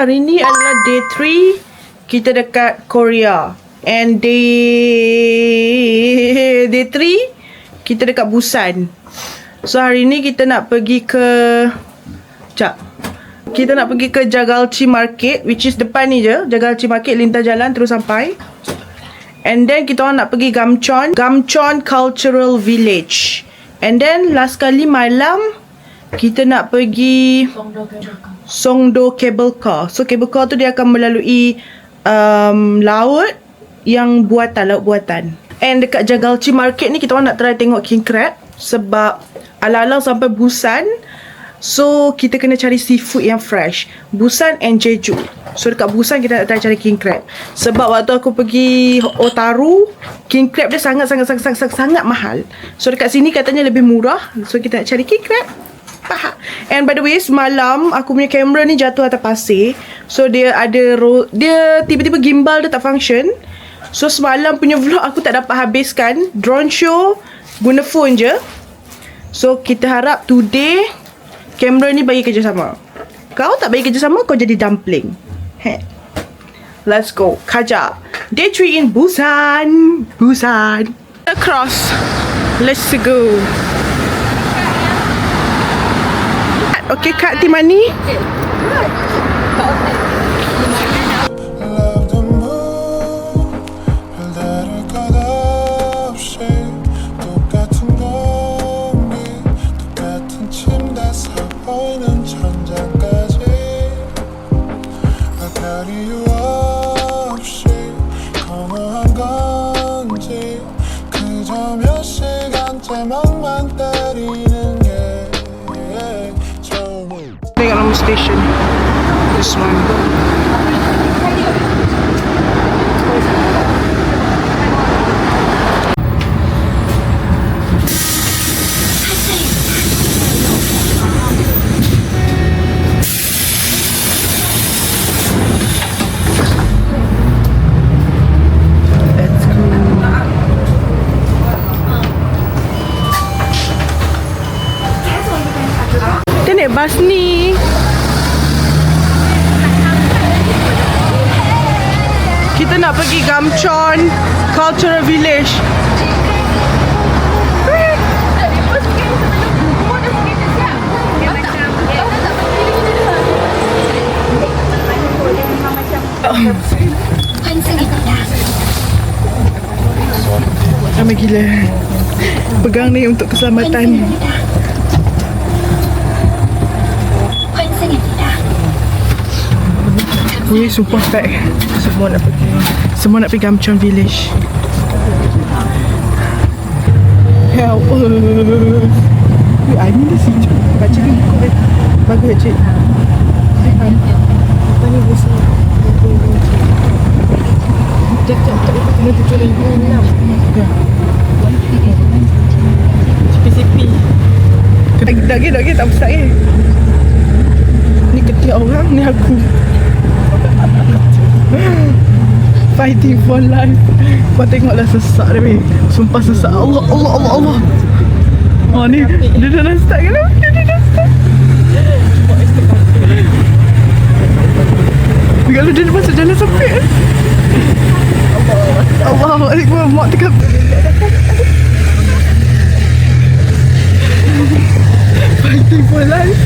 Hari ni adalah day 3 kita dekat Korea. And day 3 kita dekat Busan. So hari ni kita nak pergi ke kita nak pergi ke Jagalchi Market, which is depan ni je. Jagalchi Market, lintas jalan terus sampai. And then kita orang nak pergi Gamcheon Cultural Village. And then last kali malam kita nak pergi Songdo Cable Car. So cable car tu dia akan melalui laut yang laut buatan. And dekat Jagalchi Market ni kita orang nak try tengok king crab. Sebab alang-alang sampai Busan, so kita kena cari seafood yang fresh. Busan and Jeju. So dekat Busan kita nak try cari king crab. Sebab waktu aku pergi Otaru, king crab dia sangat mahal. So dekat sini katanya lebih murah. So kita nak cari king crab. And by the way, semalam aku punya kamera ni jatuh atas pasir. So dia tiba-tiba gimbal dia tak function. So semalam punya vlog aku tak dapat habiskan. Drone show guna phone je. So kita harap today kamera ni bagi kerjasama. Kau tak bagi kerjasama, kau jadi dumpling. Let's go. Kaja. Day 3 in Busan. Across. Let's go. Okay, Kak Timani. Tengok nama station. This one. Let's go. Kita naik bas ni. Kita nak pergi Gamcheon Cultural Village. Ramai gila. Pegang ni untuk keselamatan. Weh, sumpah pack. Semua nak pergi Gamcheon Village. Ya Allah. Weh, I ni dah sini. Baca ni buku. Bagus cik. Tanya besar. Cakap tak dapat kena tujuh lagi. Ya. CP-CP. Dagi tak besar ke? Ni ketiak orang, ni aku. Fighting for life. Kau tengoklah sesak dia weh. Sumpah sesak. Allah. Oh ni dia dah start kan? Dia dah start. Kalau dia masuk jalan sempit. Allahu Akbar. Mak tekan. Fighting for life.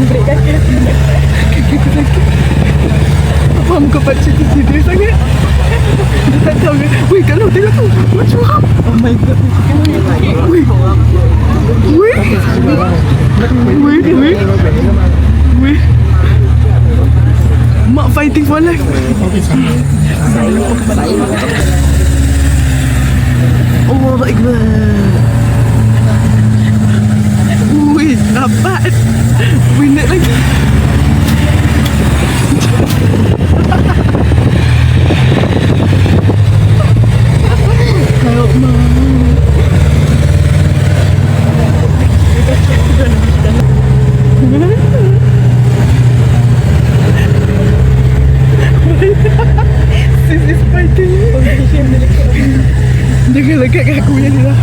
Break kaki. Kaki aku sakit. Apa muka pakcik tu serius sangat? Dia tak tahu kan? Weh, kalau tengok tu macam apa? Oh my god. Weh. Mak fighting for life. Allahu Akbar. Weh, dapat. Winner lagi. Help me. Sis is fighting. Jangan lekat kat aku punya ni lah.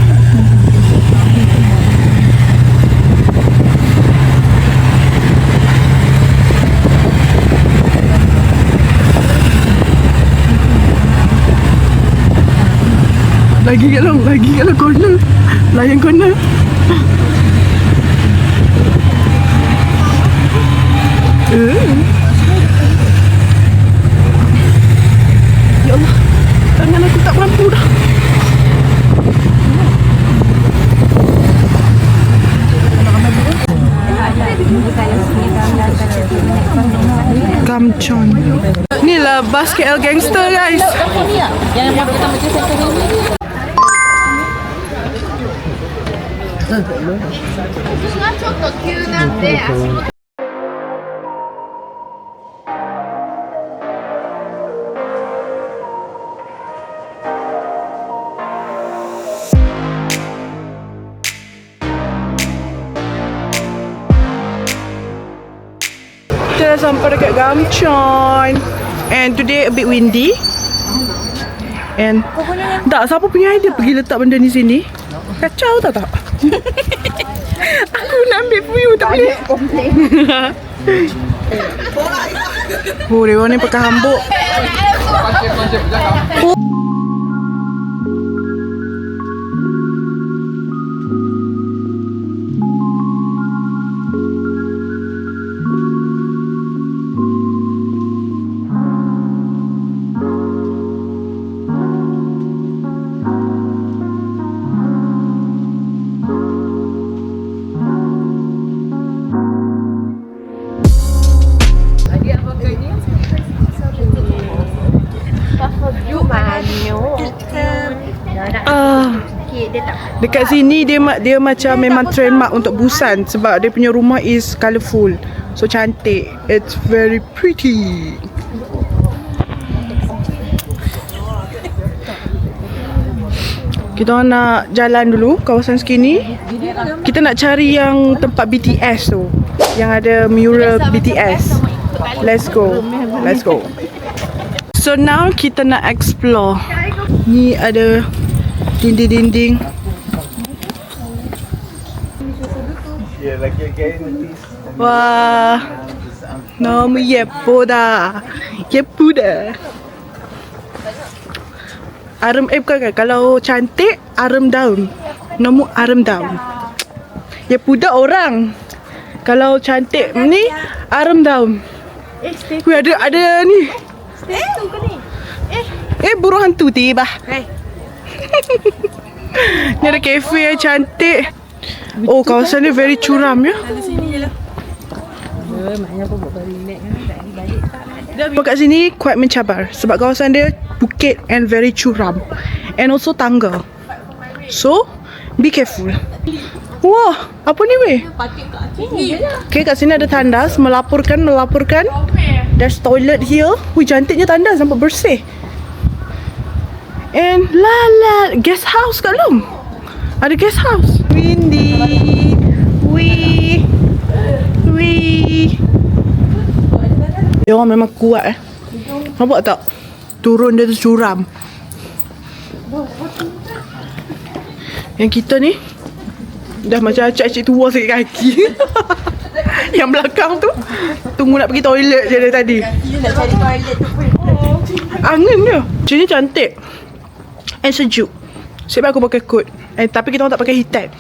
Lagi kat corner. Layan corner. Ya Allah, tangan aku tak mampu dah. Gamchon. Ni lah bas KL Gangster guys. Kita dah sampai dekat Gamchon. And today a bit windy. And tak, siapa punya idea pergi letak benda ni sini? Kacau tak? Aku nak ambil view tak boleh. Oh, dia orang ni pakai hambuk. Dekat sini dia macam memang trademark untuk Busan sebab dia punya rumah is colourful. So cantik. It's very pretty. Kita orang nak jalan dulu kawasan sini. Kita nak cari yang tempat BTS tu, yang ada mural BTS. Let's go. Let's go. So now kita nak explore. Ni ada dinding-dinding. Wah, nama Yepoda. Yepoda. Bukan kan? Kalau cantik, Arem Daun. Nama Arem Daun. Yepoda orang. Kalau cantik ni, Arem Daun. Wih, ada ni. Burung hantu tiba. Ni ada kafe yang cantik. Oh, kawasan ni very curam ya. Kat sini quite mencabar sebab kawasan dia bukit and very curam. And also tangga. So, be careful. Wah, apa ni weh? Okay, kat sini ada tandas melaporkan. There's toilet here. Wih, cantiknya tandas, nampak bersih. And guest house kat dalam. Ada guest house. Windy. Wee. Dia orang memang kuat Nampak tak? Turun dia tu curam. Yang kita ni dah macam cik-cik tua sakit kaki. Yang belakang tu tunggu nak pergi toilet je dari tadi. Nak cari toilet tu pun. Angin dia. Sini cantik and sejuk. Sebab aku pakai coat. Tapi kita orang tak pakai hitan.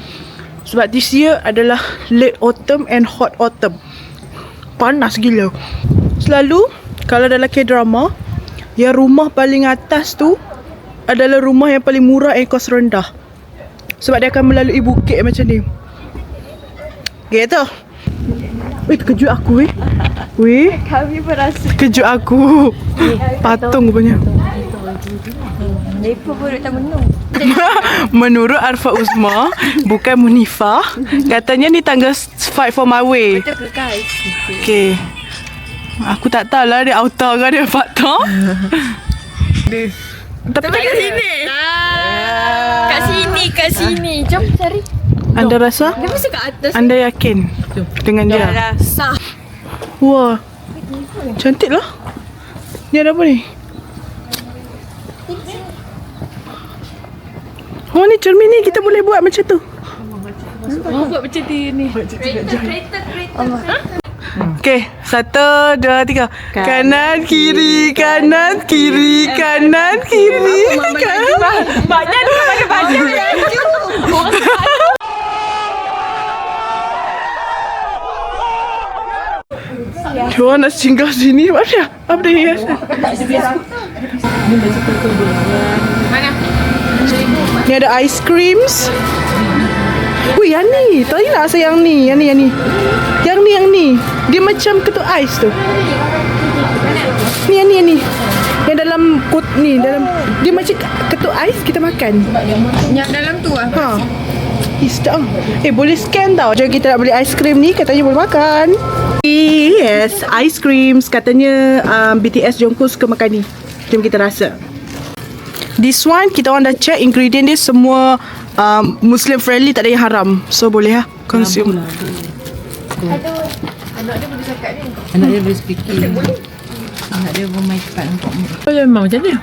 Sebab this year adalah late autumn and hot autumn. Panas gila. Selalu kalau dalam K-drama, yang rumah paling atas tu adalah rumah yang paling murah and kos rendah. Sebab dia akan melalui bukit macam ni. Gitu. Terkejut aku weh. Kami berasa. Terkejut aku. Patung punya. Lepas pun tak menung. Menurut Arfa Uzma, bukan Munifah, katanya ni tangga fight for my way. Betul ke guys? Okay. Aku tak tahulah dia auto ke dia fakta. Tapi tak kat sini. Kat sini. Jom cari. Anda rasa? Dia mesti kat atas. Anda yakin dengan dia? Rasa. Wah. Cantik lah. Ni ada apa ni? Oh, ni cermin ni kita boleh buat macam tu. Buat macam ni. Okay, 1, 2, 3. Kanan kiri, kanan kiri, kanan kiri. Banyak dia pakai baju laju. Orang nak singgah sini. Mana? Apa dia? Ni ada ice creams. Wih, yang ni. Tahu tak saya yang ni? Yang ni. Yang ni. Dia macam ketuk ais tu. Ni, yang ni. Yang dalam kot ni, dalam dia macam ketuk ais kita makan. Yang dalam tu ah. Ha. Sedap. Boleh scan tau. Jom kita nak beli ice cream ni, katanya boleh makan. Yes, ice creams. Katanya BTS Jungkook suka makan ni. Jom kita rasa. This one kita orang dah check ingredient dia semua Muslim friendly, tak ada yang haram. So boleh lah consume. Anak dia boleh cakap ni. Anak dia boleh speaking. Anak dia boleh main cepat untuk mu. Oh, memang macam ni.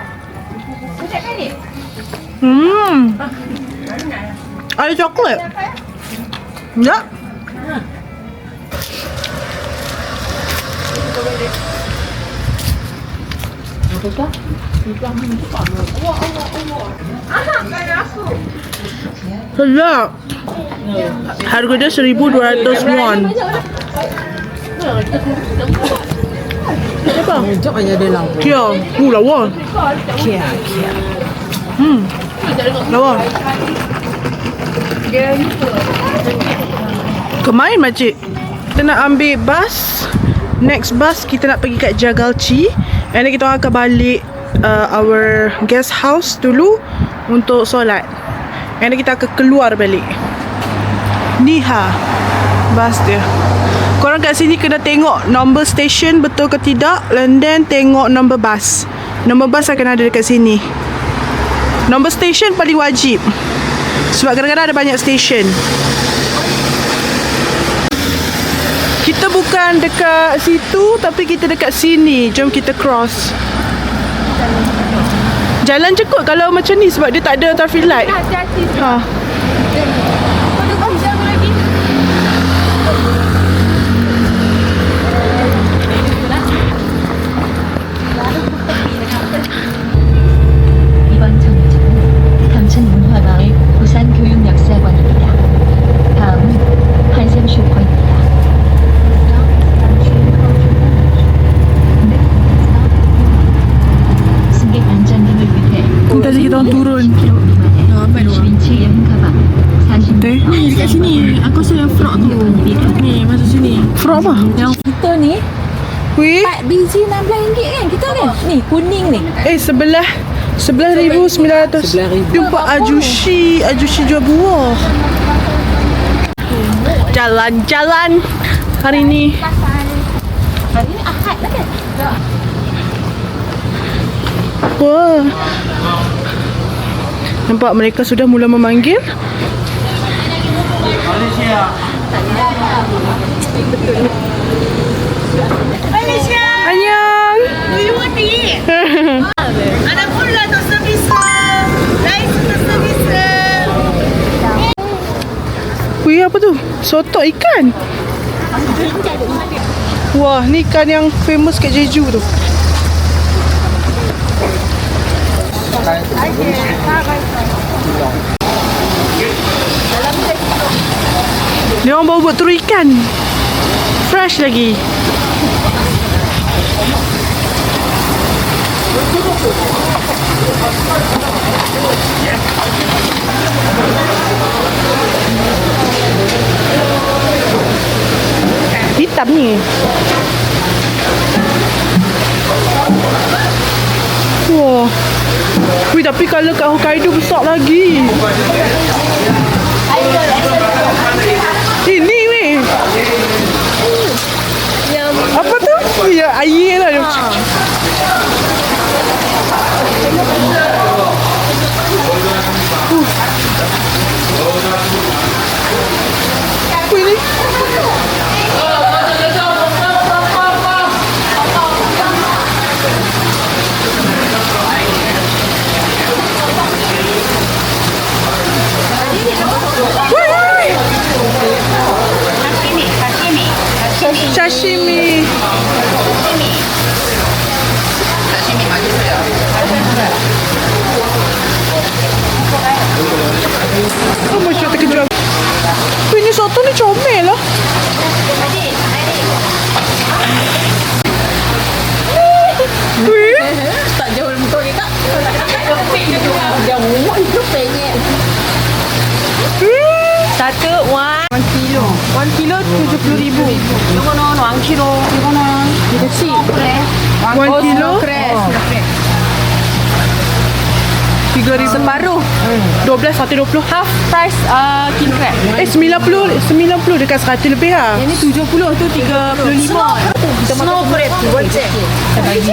Ada coklat. Ya. Sedap. Harga dia 1,200 won. Apa? Jom aja dia lampu. Kia. Lawa. Kia. Lawa. Kemarin makcik, kita nak ambil bus. Next bus kita nak pergi kat Jagalchi. And then kita orang akan balik our guest house dulu untuk solat. And then kita akan keluar balik. Ni bus dia. Korang kat sini kena tengok number station betul ke tidak, and then tengok number bus. Number bus akan ada dekat sini. Number station paling wajib. Sebab kadang-kadang ada banyak station. Kita bukan dekat situ, tapi kita dekat sini. Jom kita cross. Jalan je kot kalau macam ni, sebab dia tak ada traffic light. Hati-hati. Ha. Kau tengok jam lagi. 이번 정류장은 감천문화마을 부산교육역사관입니다. 다음은 한샘 슈퍼입니다. 승객 안전등을 위해 Tadi kita orang turun. 20인치 여행 가방 40m Dekat sini. Aku rasa yang frog tu. Ni, masuk sini. Frog apa? Yang kita ni, Weh. 4 biji RM16 kan kita kan? Ni, kuning ni. Sebelah 11,900. 11,000. Jumpa Ajushi jual buah. Jalan-jalan hari ni. Hari ni Ahad lah kan? Wah. Nampak mereka sudah mula memanggil. Annyeong. Ada pula tak bisa. Lain tak bisa. Wih, apa tu? Soto ikan. Wah, ni ikan yang famous kat Jeju tu. Dia orang bawa buat telur ikan. Fresh lagi. Hitam ni. Wah. Wih, tapi kalau kat Hokkaido besar lagi. Ini weh. Apa tu? Ya, air lah. Wih ni. Sashimi. Satu, 1 kilo. 1 kilo 70,000. Tunggu no, 1 kilo. Tunggu no. Kita si. 1 kilo 3,000. Separuh. 12, 120. Half price king crab. 90 dekat 100 lebih lah. Yang ni 70 tu 35. Snow crab tu. Kita bagi.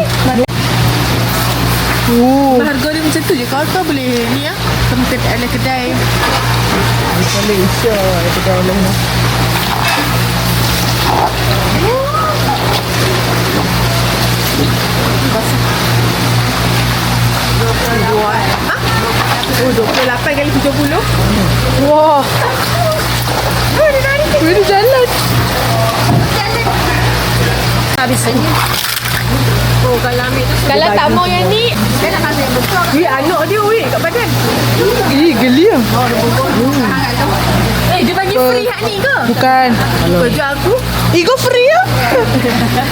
Harga dia macam tu je. Kau boleh ni ya. Tempat ada kedai. Malaysia kedai lain. Oh, 28 kali 70. Wah. Dia jalan. Habis ni. Oh, kalau ambil tu. Kalau tak mau yang ni, saya nak kasih yang besar. Anak dia weh kat badan. Geli lah. Dia bagi free hak ni ke? Bukan. Kerja aku. Ego free lah.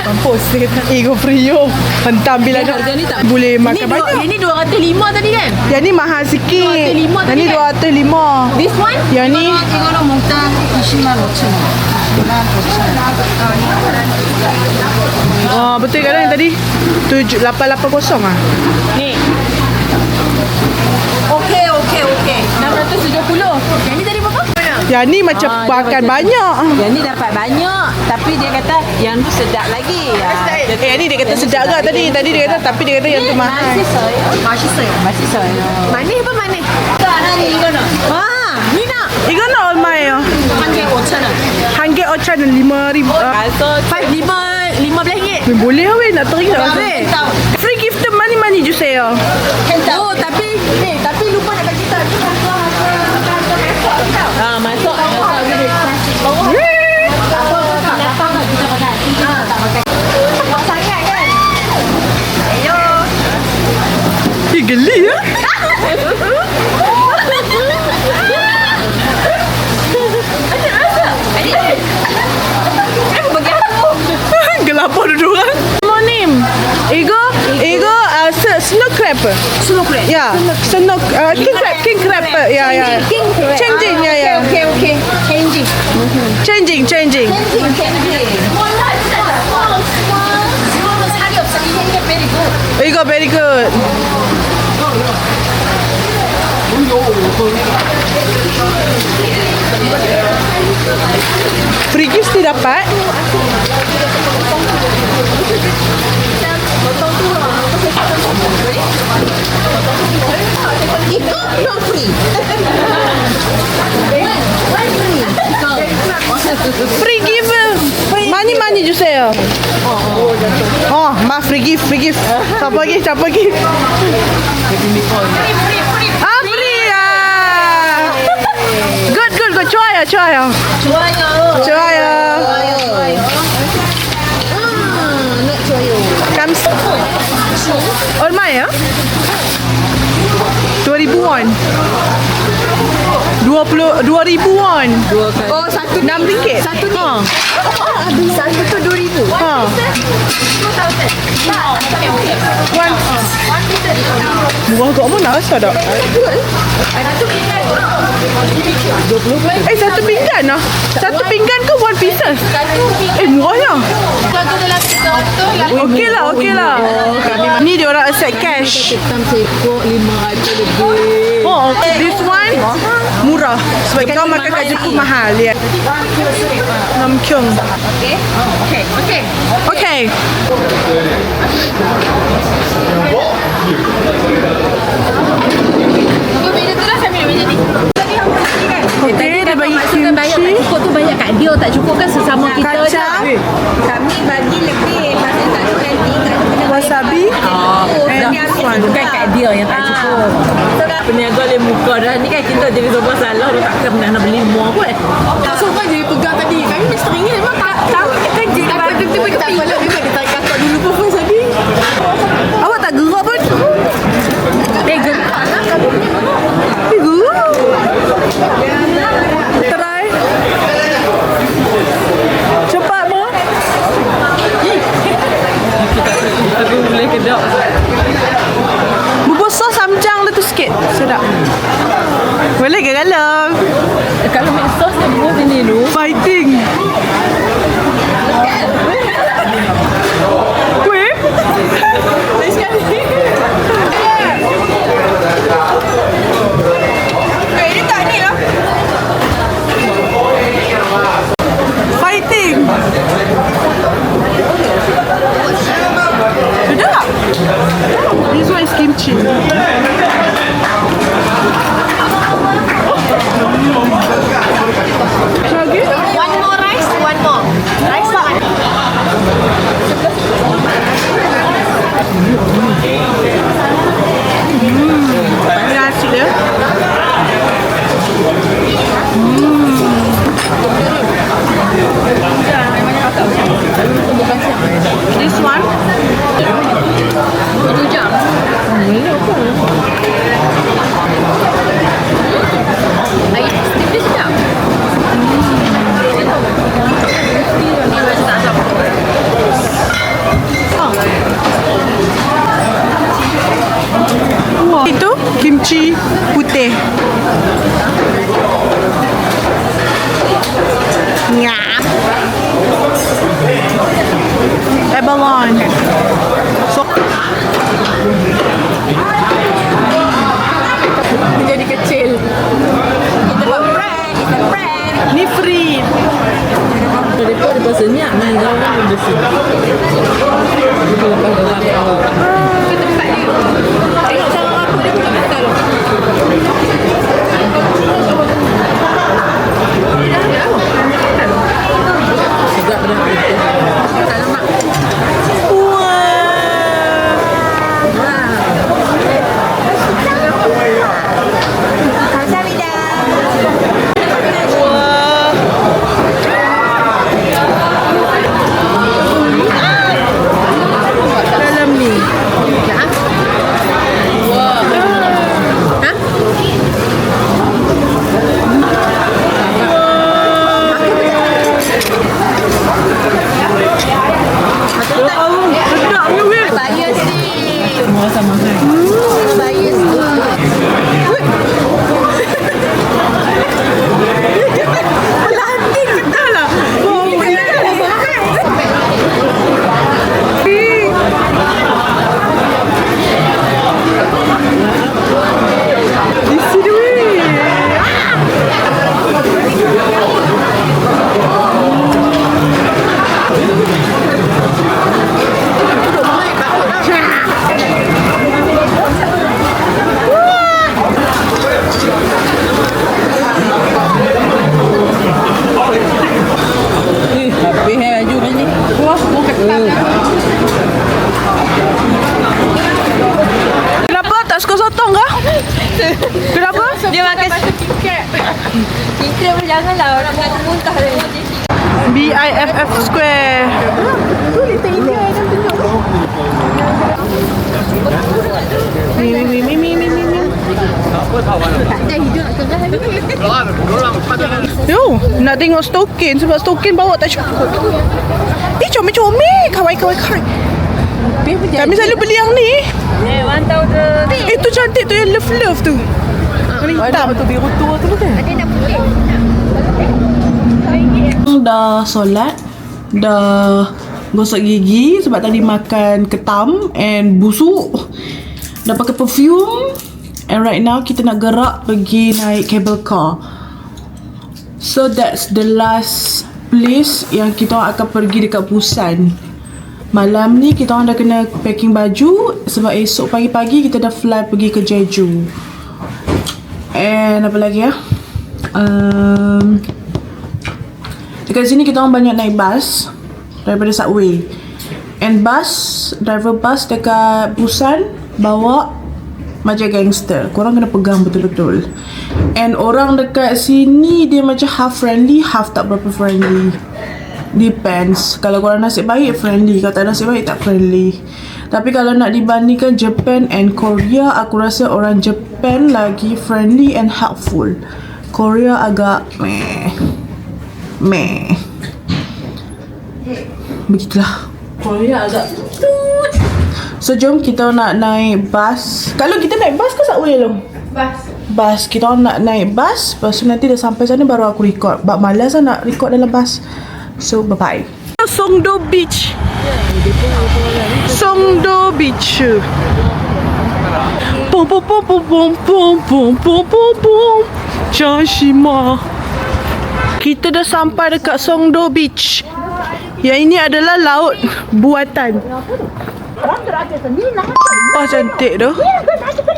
Mampus dia kata. Ego free yo. Hentam bila Ni harga ni tak boleh Ni makan banyak. Yang ni 205 tadi kan? Yang ni mahal sikit. 205 Yang tadi ni kan? 205. This one? Yang ni 이거는 몽땅 20만 5천 원. betul kan yang tadi 7880 ah. Ni. Okey. 670. Yang ni tadi berapa? Yang ni macam makan banyak. Yang ni dapat banyak, tapi dia kata yang tu sedap lagi. Yang ni dia kata sedap ke tadi? Tadi dia kata tapi dia kata yang tu mahal. Masih saya. Manis apa manis? Tak ada ni 이거는. Ni nak. Ikan nak almai ya. 한개 5천 원. Hangge Ochan 5,000. Also 15 ringgit. Boleh lah weh nak terik tak? Boleh. Free gift money je saya. Oh, tapi lupa nak bagi tahu. masuk. Geli ya. Gelapar duduk kan. Monim. Ego snow crab. Snow crab. Ya. Snow king crab. Ya. Changing ya. Okay. Changing. 살이 없어. 이게 very good. Ego very good. Free gift dapat. Itu no free. Free gift. Money je saya. Oh, maaf free gift. Siapa lagi? Free ah. Good. 좋아요. Kams. 얼마예요? 2,000 won. 2,000 won. Oh, satu ni. RM6. Satu ni. Satu tu 2,000. Murah kat mana rasa tak? Satu pinggan lah. Satu pinggan ke one pieces? Murahnya. Okey lah. Ni dia orang accept cash. Hitam sekok 500 lebih. Oh, this one murah. Sebab kau makan kat Jepun mahal ya. Namkyong. Okay. Okey, dia bagi Kita bayar tak kimchi. cukup tu bayar kat dia, tak cukup kan sesama kita je. Kacang. Kami bagi lebih. Pasal tak ada lagi. Wasabi. And this one. Bukan kat dia yang tak cukup. Peniaga dia muka dah ni kan kita jadi serba salah. Dia takkan pernah nak beli semua pun. Tak sopan je pegang tadi. Kami mesti ringgit memang tak tahu kita je. Tiba-tiba kita tak boleh memang dia tarik kakak dulu pun tadi. Awak tak gerak pun. Dia gerak lah. Try. Cepat mo. Kita boleh kedok. Bubus Hello. Kalau make sauce dia buat ini lu. Fighting. Weh. Lain sekali. Ini tak ni lah. Fighting. Sedap. This one is kimchi. Lagi? One more rice, one more. Rice one. Nasi dia. This one. 2 jam. Air steam dia sedap. Itu kimchi putih. Ngap. Abalone. So, Jadi kecil. Kita buat prank. It's a prank. ni free. Daripada dia pasal ni main orang bersih. Kita lepas gelap. Kita buka dia. Tengok sama aku dia buka betul. Sedap dah. Tak lemak. Dalam ni. Sedapnya weh. Bias ni. Semua sama kan. Bias ni. Pelantin kita lah. Oh, di sini weh. Habis baju kan ni. Wah, mau ketat. Kenapa tak suka sotong kah? Kenapa? Dia makan KitKat. KitKat pun janganlah orang makan muntah dia. BIFF Square. Tak ada hidup nak keras lagi. Yo, nak tengok stokin sebab stokin bawa tak cukup. Comel-comel, kawai-kawai. Kami selalu beli yang ni. 1000. Itu cantik tu yang love-love tu. Warna hitam. Tu biru tua tu kan. Ada nak putih. Dah solat, dah gosok gigi sebab tadi makan ketam and busuk. Dah pakai perfume. And right now kita nak gerak pergi naik cable car. So that's the last place yang kita orang akan pergi dekat Busan. Malam ni kita orang dah kena packing baju sebab esok pagi-pagi kita dah fly pergi ke Jeju. And apa lagi ya? Dekat sini kita orang banyak naik bus daripada subway. And driver bus dekat Busan bawa macam gangster. Korang kena pegang betul-betul. And orang dekat sini dia macam half friendly, half tak berapa friendly. Depends. Kalau korang nasib baik friendly, kalau tak nasib baik tak friendly. Tapi kalau nak dibandingkan Japan and Korea, aku rasa orang Japan lagi friendly and helpful. Korea agak meh. Begitulah. Korea agak So jom kita nak naik bus. Kalau kita naik bus ke subway lo? Bas. bas. Kita orang nak naik bas. Lepas tu nanti dah sampai sana baru aku record. Sebab malas lah nak record dalam bas. So bye-bye. Songdo Beach. Songdo Beach. Pom pom pom pom pom pom pom pom pom pom. Jashima. Kita dah sampai dekat Songdo Beach. Yang ini adalah laut buatan. Wah, cantik tu.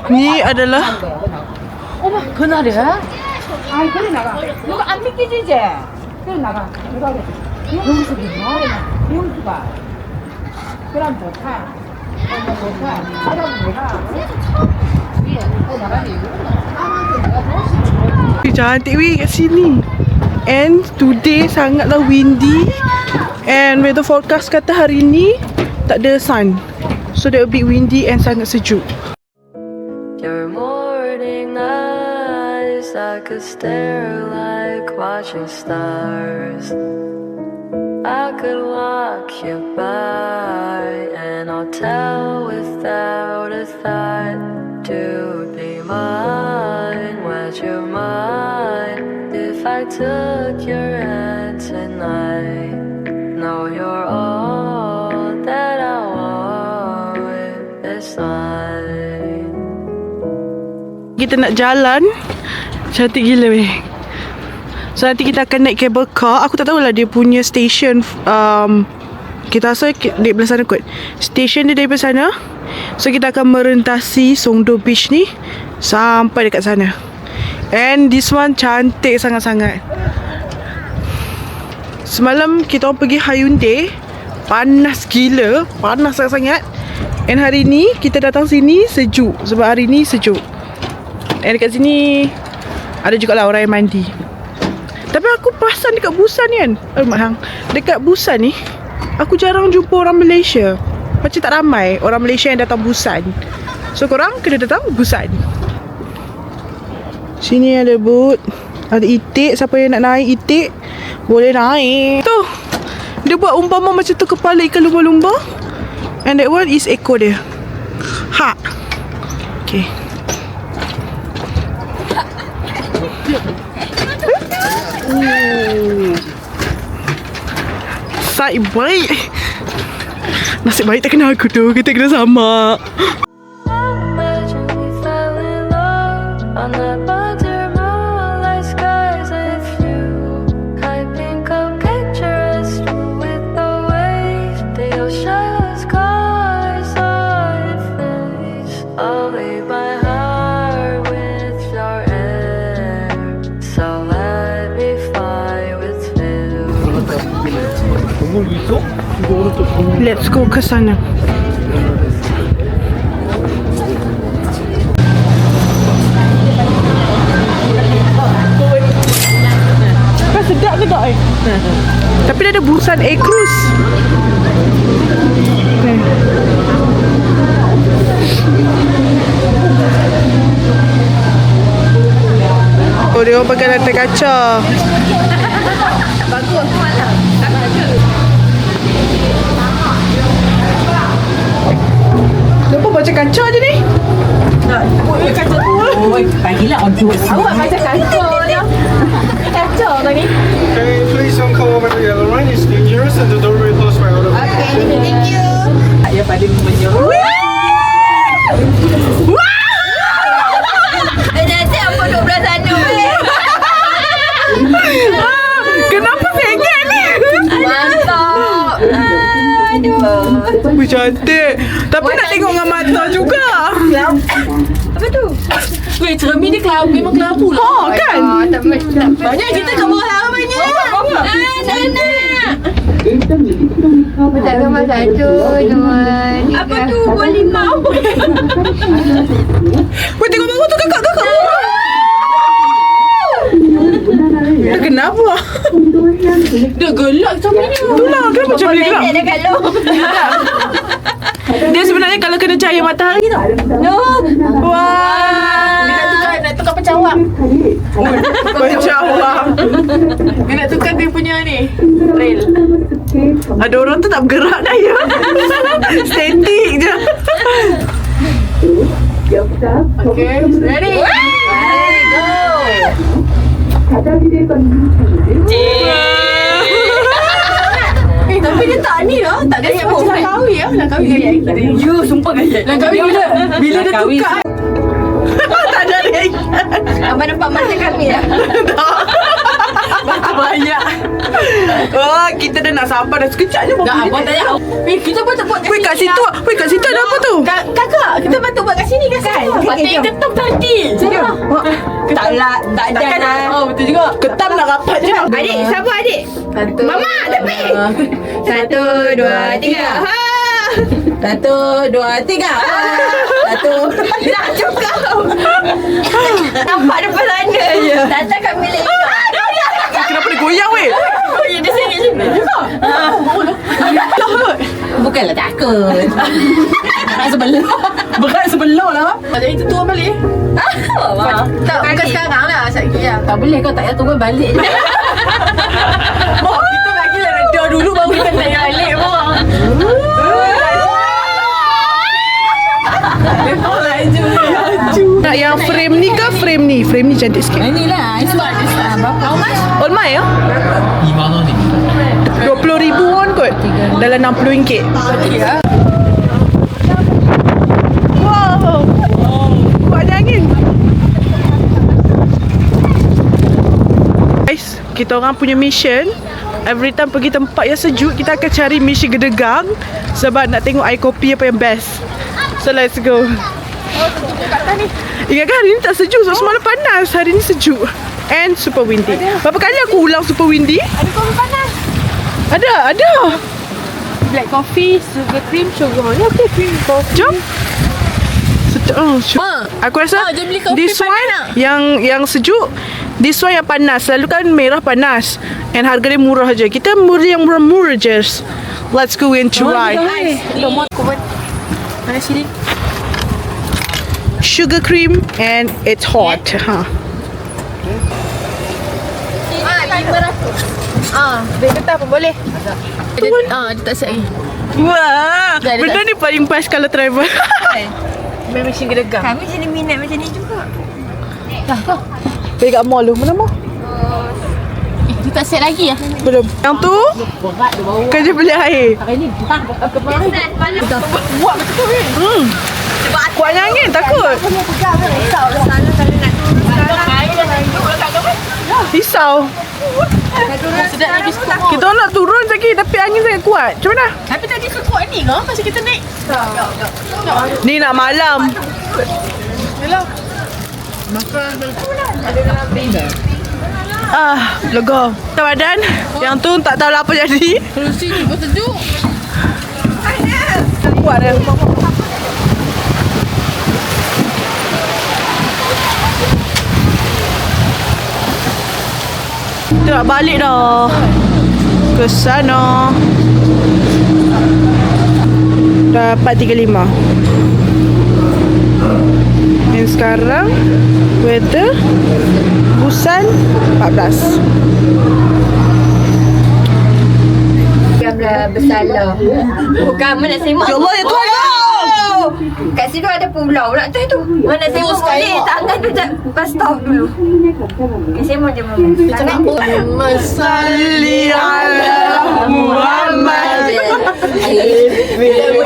Ni adalah cantik weh kat sini. And today sangatlah windy. And weather forecast kata hari ni tak ada sun. So that will be windy and sangat sejuk. Your morning eyes, I could stare like watching stars. I could walk you by, and I'll tell without a thought to be mine. Would you mind if I took your hand tonight? Know you're all that I want this night. Kita nak jalan. Cantik gila weh. So nanti kita akan naik cable car. Aku tak tahulah dia punya station. Kita rasa dari belah sana kot. Station dia daripada sana. So kita akan merentasi Songdo Beach ni sampai dekat sana. And this one cantik sangat-sangat. Semalam kita orang pergi Hyundai. Panas gila. Panas sangat-sangat. And hari ni kita datang sini sejuk. Sebab hari ni sejuk. And dekat sini ada juga lah orang yang mandi. Tapi aku perasan dekat Busan ni kan, dekat Busan ni aku jarang jumpa orang Malaysia. Macam tak ramai orang Malaysia yang datang Busan. So korang kena datang Busan. Sini ada boat, ada itik. Siapa yang nak naik itik boleh naik. Tu dia buat umpama macam tu kepala ikan lumba-lumba. And that one is ekor dia. Ha. Okay. Nasib baik. Nasib baik tak kena aku tu. Kita kena sama. Imagine we fell in love on that butter moonlight skies with you. I think I'll picture us with the waves, the ocean skies on your face. I'll leave my heart with your air, so let me fly with you. Let's go ke sana. Kan sedap ke tak Tapi dia ada Busan Air Cruise. Oh, dia orang pakai lantai kaca. Kenapa baca kaca je ni? Kaca tu. Bagilah on tour. Awak baca kaca dia. Kaca tadi. Can you please don't come over the yellow line? It's dangerous and the door will close by auto. Thank you. Ya pada menyuruh. Nanti apa duduk belah sana weh. Kenapa sengit ni? Mantap. Aduh, cantik. Tapi nak tengok dengan mata juga. Apa tu? Weh, cermin ni kelabu, memang kelabu lah. Oh, kan? Banyak kita kat bawah banyak. Tak gambar satu, dua, tiga. Apa tu? Buat limau. Weh, tengok bawah tu kakak. Kenapa? Dia gelak cermin ni. Itulah, kenapa macam dia gelap? Dia kalau. Dia sebenarnya kalau kena cahaya matahari tau. No. Wah. Nak tukar pencawang. Pencawang. Dia nak tukar dia punya ni. Rail. Ada orang tu tak bergerak dah ya. Statik je. Okay, ready? Tapi dia tak ni lah. Tak gaya macam Langkawi lah. Langkawi gaya kita. You sumpah gaya. Langkawi bila dia tukar. Tak ada reaction. Abang nampak mata kami tak? Mata banyak. Oh, kita dah nak sampai dah sekejap je. Tak, abang tak tahu. Kita pun tak buat kat Weh, kat sini situ. lah. Weh, kat situ ada apa tu? Kakak, kita patut buat kat sini kan? Patut ketuk tadi. Tak lah, tak ada lah. Oh, betul juga. Ketam nak rapat je. Adik, sabar adik. Satu. Mama, tepi. 1, 2, 3. Ha. 1, 2, 3. Satu. Nak cukup. Nampak depan sana je. Datang kat milik kau. Kenapa dia goyang weh? Oh, ya, dia sini. Bukanlah takut. Berat sebelah lah. Jadi itu turun balik. Tak, bukan sekarang lah. Sekejap lagi lah. Tak boleh kau tak payah turun balik. Oh, kita bagi lah reda dulu baru kita naik balik pun. Nak yang frame ni ke frame ni? Frame ni cantik sikit. Ini lah. How much? On my ya? 20,000 won kot. Dalam RM60. Wow. Kuatnya angin. Guys, kita orang punya mission, every time pergi tempat yang sejuk, kita akan cari Mishi Gedegang sebab nak tengok air kopi apa yang best. So let's go. Ingatkan hari ni tak sejuk, so semalam panas. Hari ni sejuk and super windy. Berapa kali aku ulang super windy? Ada kopi panas. Ada. Black coffee, sugar cream, sugar. Ya, okay, cream coffee. Jom. Aku rasa jom beli kopi this one panas. yang sejuk, this one yang panas. Selalu kan merah panas and harga dia murah je. Kita beli yang murah-murah je. Let's go and try. Mana sini? Sugar cream and it's hot. Ha. Dia kata apa boleh? Dia tak siap lagi. Wah, Dah, benda ni paling pas kalau travel. Memang mesti gedegang. Kami jadi minat macam ni juga. Pergi kat mall tu, mana mall? Dia tak siap lagi lah. Belum. Yang tu kerja beli air. Kuatnya angin, takut. Risau. Kita nak turun lagi tapi angin sangat kuat. Macam mana? Tapi tadi sekuat ni ke? Masa kita naik. Ni nak malam. Lega. Badan yang tu tak tahu apa jadi. Kerusi ni pun sejuk. Kuat dia. Kita nak balik dah ke sana. Dah 4.35. Dan sekarang weather Busan 14. Gambar bersalah. Bukan mana semak. Ya Allah, ya Tuhan. Kat situ ada pulau pula tu. Mana semak boleh. Tangan tu bukan stop dulu. Semak je mama. Tangan Salli ala Muhammad.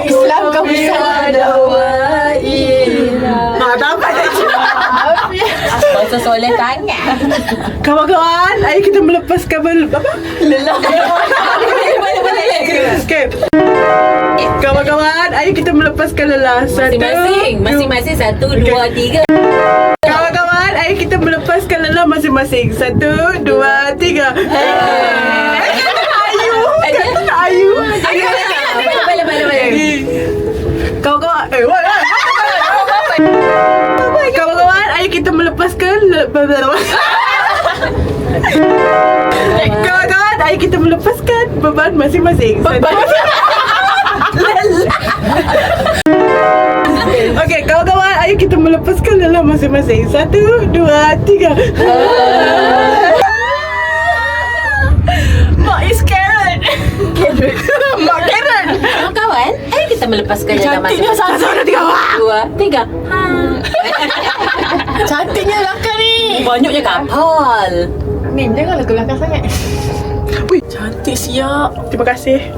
Islam kau bisa ada Tak apa dah. Pasal soleh tangan. Kawan-kawan, ayo kita melepaskan apa? Lelah. Okay. Kawan-kawan, ayo kita melepaskan lelah. Masing-masing 1, 2, 3. Kawan-kawan, ayo kita melepaskan lelah masing-masing. 1, 2, 3. Ayu. Ayu. Kawan-kawan, kawan-kawan, ayo kita melepaskan kawan-kawan, ayo kita melepaskan beban masing-masing. Okey, kawan-kawan, ayo kita melepaskan lelah masing-masing. 1, 2, 3. Mak is Karen. Mak Karen. Kawan, ayo kita saya melepaskan dalam masa Cantiknya Sazon tiga. 2, 3. Cantiknya belakang ni. Banyaknya kapal. Min, janganlah ke belakang sangat. Ui, Cantik siap. terima kasih.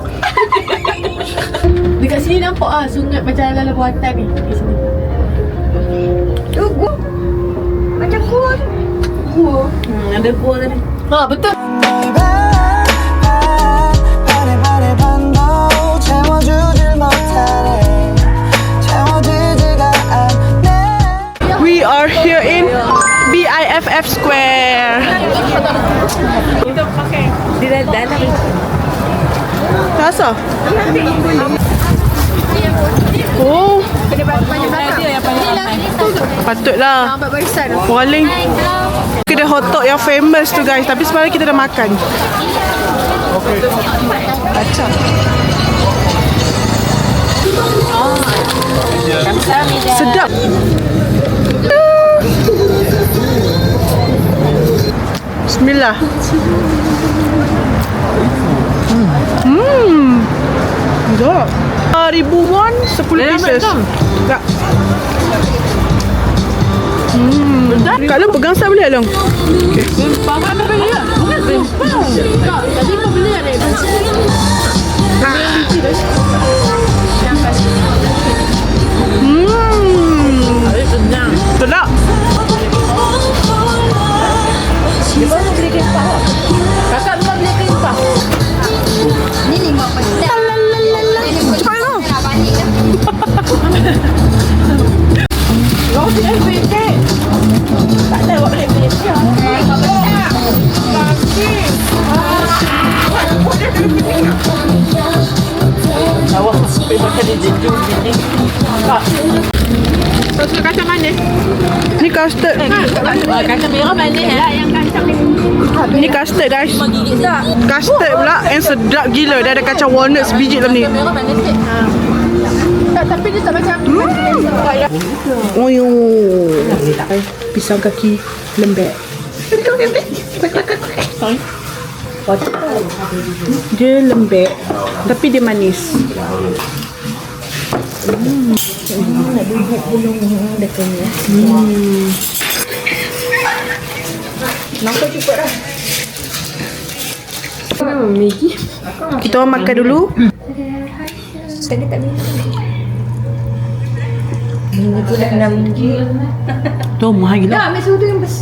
Dekat sini nampak sungai macam ala buatan ni. Di sini. Tu gua. Macam gua. Ada gua tadi. Ha, betul. We are here in BIFF Square. Di dalam. Rasa? Oh, patutlah. Nampak barisan. Paling kedai hotdog yang famous tu guys. Tapi sebenarnya kita dah makan. Kacang. Sedap. Bismillah. Sedap. 5,000 won 10 pieces. Tak. Kak Long pegang sah boleh Long? Pakai apa beli lah? Tak, tadi kau beli ada. Sedap. Kakak memang beli kempah. Ni 5%. Cepat Long. Nak balik dah. Tak ada awak boleh beli siap. Awak pergi makan di jeju sini. Kau suka kacang manis? Ni custard. Kacang merah manis lah yang kacang ni. Ni custard guys. Gigit tak? Custard pula yang sedap gila. Dia ada kacang walnut sebiji dalam ni. Merah manis sikit. Tak, tapi dia tak macam Oh yo. Pisang kaki lembek. Dia lembek tapi dia manis. Nampak cukup dah. Kita orang makan dulu. Tu mahal gila. Tak, ambil sudu yang besar.